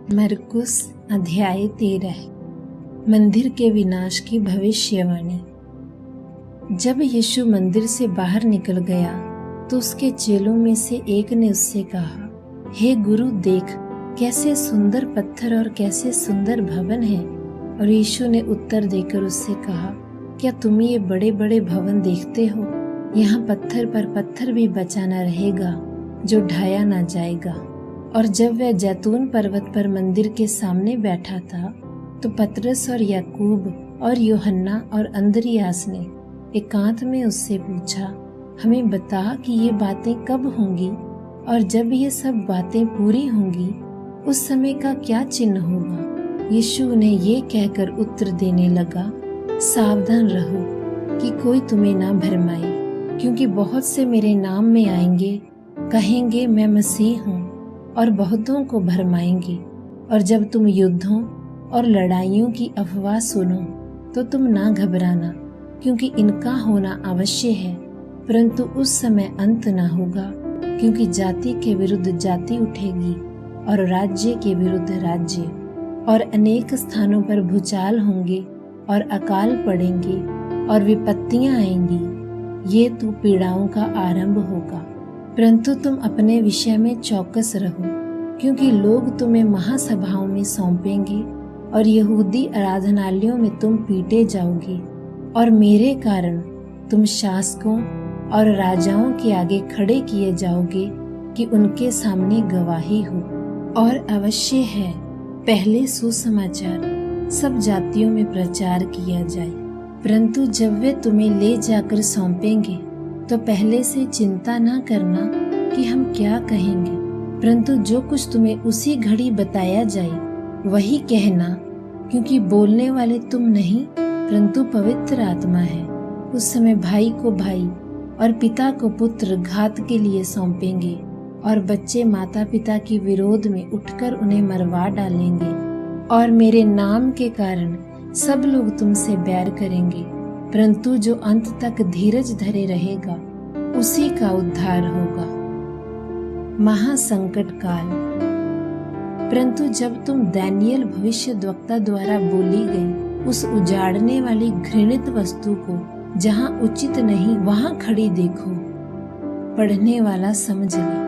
मरकुस अध्याय 13। मंदिर के विनाश की भविष्यवाणी। जब यीशु मंदिर से बाहर निकल गया तो उसके चेलों में से एक ने उससे कहा, हे गुरु, देख कैसे सुंदर पत्थर और कैसे सुंदर भवन है। और यीशु ने उत्तर देकर उससे कहा, क्या तुम ये बड़े बड़े भवन देखते हो? यहाँ पत्थर पर पत्थर भी बचा न रहेगा जो ढाया न जाएगा। और जब वह जैतून पर्वत पर मंदिर के सामने बैठा था तो पतरस और याकूब और यूहन्ना और अंद्रियास ने एकांत में उससे पूछा, हमें बता कि ये बातें कब होंगी और जब ये सब बातें पूरी होंगी उस समय का क्या चिन्ह होगा? यीशु उन्हें ये कहकर उत्तर देने लगा, सावधान रहो कि कोई तुम्हें ना भरमाए, क्योंकि बहुत से मेरे नाम में आएंगे, कहेंगे मैं मसीह हूँ, और बहुतों को भरमाएंगे। और जब तुम युद्धों और लड़ाइयों की अफवाह सुनो तो तुम ना घबराना, क्योंकि इनका होना अवश्य है, परंतु उस समय अंत ना होगा। क्योंकि जाति के विरुद्ध जाति उठेगी और राज्य के विरुद्ध राज्य, और अनेक स्थानों पर भूचाल होंगे और अकाल पड़ेंगे और विपत्तियां आएंगी। ये तो पीड़ाओं का आरंभ होगा। परंतु तुम अपने विषय में चौकस रहो, क्योंकि लोग तुम्हें महासभाओं में सौंपेंगे और यहूदी आराधनालयों में तुम पीटे जाओगे, और मेरे कारण तुम शासकों और राजाओं के आगे खड़े किए जाओगे कि उनके सामने गवाही हो। और अवश्य है पहले सुसमाचार सब जातियों में प्रचार किया जाए, परंतु जब वे तुम्हें ले जाकर सौंपेंगे तो पहले से चिंता न करना कि हम क्या कहेंगे, परंतु जो कुछ तुम्हें उसी घड़ी बताया जाए वही कहना, क्योंकि बोलने वाले तुम नहीं परंतु पवित्र आत्मा है। उस समय भाई को भाई और पिता को पुत्र घात के लिए सौंपेंगे, और बच्चे माता पिता के विरोध में उठकर उन्हें मरवा डालेंगे। और मेरे नाम के कारण सब लोग तुमसे बैर करेंगे, परंतु जो अंत तक धीरज धरे रहेगा उसी का उद्धार होगा। महासंकट काल। परंतु जब तुम दानियेल भविष्यद्वक्ता द्वारा बोली गई उस उजाड़ने वाली घृणित वस्तु को जहाँ उचित नहीं वहाँ खड़ी देखो, पढ़ने वाला समझ ले।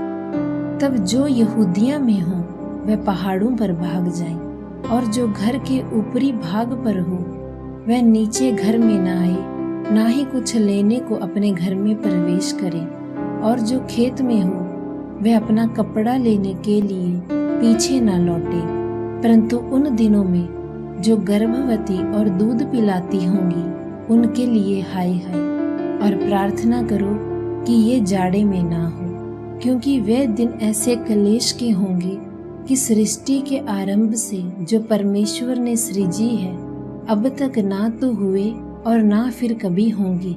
तब जो यहूदिया में हो वह पहाड़ों पर भाग जाए, और जो घर के ऊपरी भाग पर हो वह नीचे घर में न आए, ना ही कुछ लेने को अपने घर में प्रवेश करे। और जो खेत में हो वह अपना कपड़ा लेने के लिए पीछे न लौटे। परंतु उन दिनों में जो गर्भवती और दूध पिलाती होंगी उनके लिए हाय हाय। और प्रार्थना करो कि ये जाड़े में ना हो, क्योंकि वे दिन ऐसे कलेश के होंगे कि सृष्टि के आरंभ से जो परमेश्वर ने सृजी है अब तक ना तो हुए और ना फिर कभी होंगे।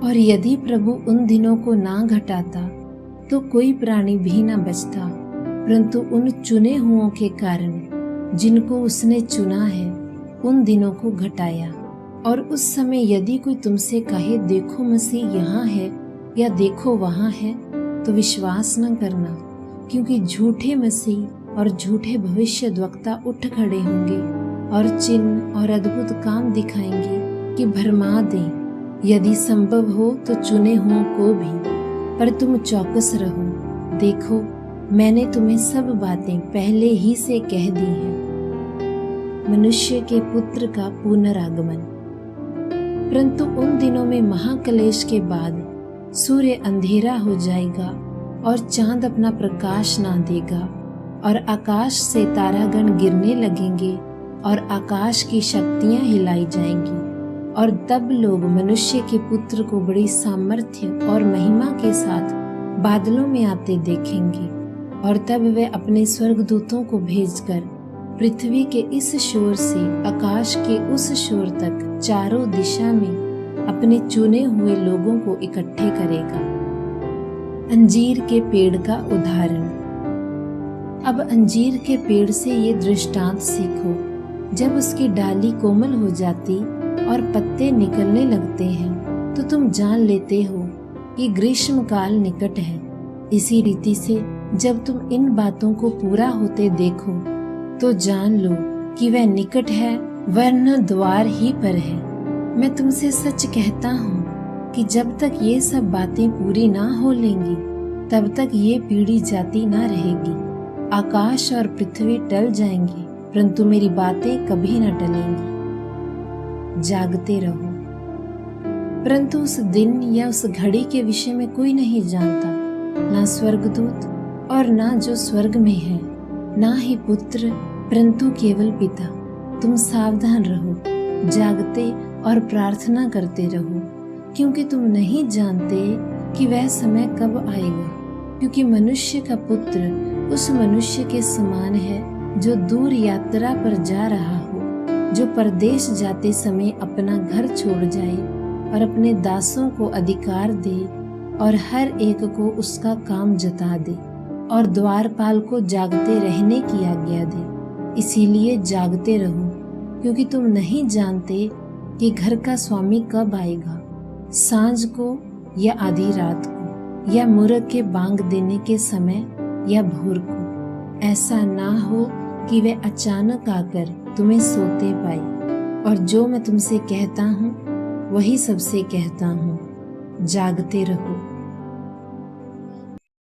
और यदि प्रभु उन दिनों को ना घटाता तो कोई प्राणी भी ना बचता, परंतु उन चुने हुओं के कारण जिनको उसने चुना है उन दिनों को घटाया। और उस समय यदि कोई तुमसे कहे, देखो मसीह यहाँ है या देखो वहाँ है, तो विश्वास न करना, क्योंकि झूठे मसीह और झूठे भविष्यद्वक्ता उठ खड़े होंगे और चिन्ह और अद्भुत काम दिखाएंगे कि भरमा दें, यदि संभव हो तो चुने हुओं को भी। पर तुम चौकस रहो, देखो मैंने तुम्हें सब बातें पहले ही से कह दी हैं। मनुष्य के पुत्र का पुनरागमन। परंतु उन दिनों में महाक्लेश के बाद सूर्य अंधेरा हो जाएगा और चांद अपना प्रकाश ना देगा, और आकाश से तारागण गिरने लगेंगे और आकाश की शक्तियां हिलाई जाएंगी। और तब लोग मनुष्य के पुत्र को बड़ी सामर्थ्य और महिमा के साथ बादलों में आते देखेंगे। और तब वे अपने स्वर्गदूतों को भेजकर पृथ्वी के इस शोर से आकाश के उस शोर तक चारों दिशा में अपने चुने हुए लोगों को इकट्ठे करेगा। अंजीर के पेड़ का उदाहरण। अब अंजीर के पेड़ से ये दृष्टांत सीखो, जब उसकी डाली कोमल हो जाती और पत्ते निकलने लगते हैं तो तुम जान लेते हो कि ग्रीष्म काल निकट है। इसी रीति से जब तुम इन बातों को पूरा होते देखो तो जान लो कि वह निकट है, वरना द्वार ही पर है। मैं तुमसे सच कहता हूँ कि जब तक ये सब बातें पूरी ना हो लेंगी, तब तक ये पीढ़ी जाती ना रहेगी। आकाश और पृथ्वी टल जाएंगी, परंतु मेरी बातें कभी न टलेंगी। जागते रहो। परंतु उस दिन या उस घड़ी के विषय में कोई नहीं जानता, ना स्वर्गदूत और ना जो स्वर्ग में है, ना ही पुत्र, परंतु केवल पिता। तुम सावधान रहो, जागते और प्रार्थना करते रहो, क्योंकि तुम नहीं जानते कि वह समय कब आएगा। क्योंकि मनुष्य का पुत्र उस मनुष्य के समान है जो दूर यात्रा पर जा रहा हो, जो परदेश जाते समय अपना घर छोड़ जाए और अपने दासों को अधिकार दे और हर एक को उसका काम जता दे और द्वारपाल को जागते रहने की आज्ञा दे। इसीलिए जागते रहो, क्योंकि तुम नहीं जानते कि घर का स्वामी कब आएगा, सांझ को या आधी रात को, या मूर्ख के बांग देने के समय या भोर को। ऐसा ना हो कि वे अचानक आकर तुम्हें सोते पाए। और जो मैं तुमसे कहता हूँ वही सबसे कहता हूँ, जागते रहो।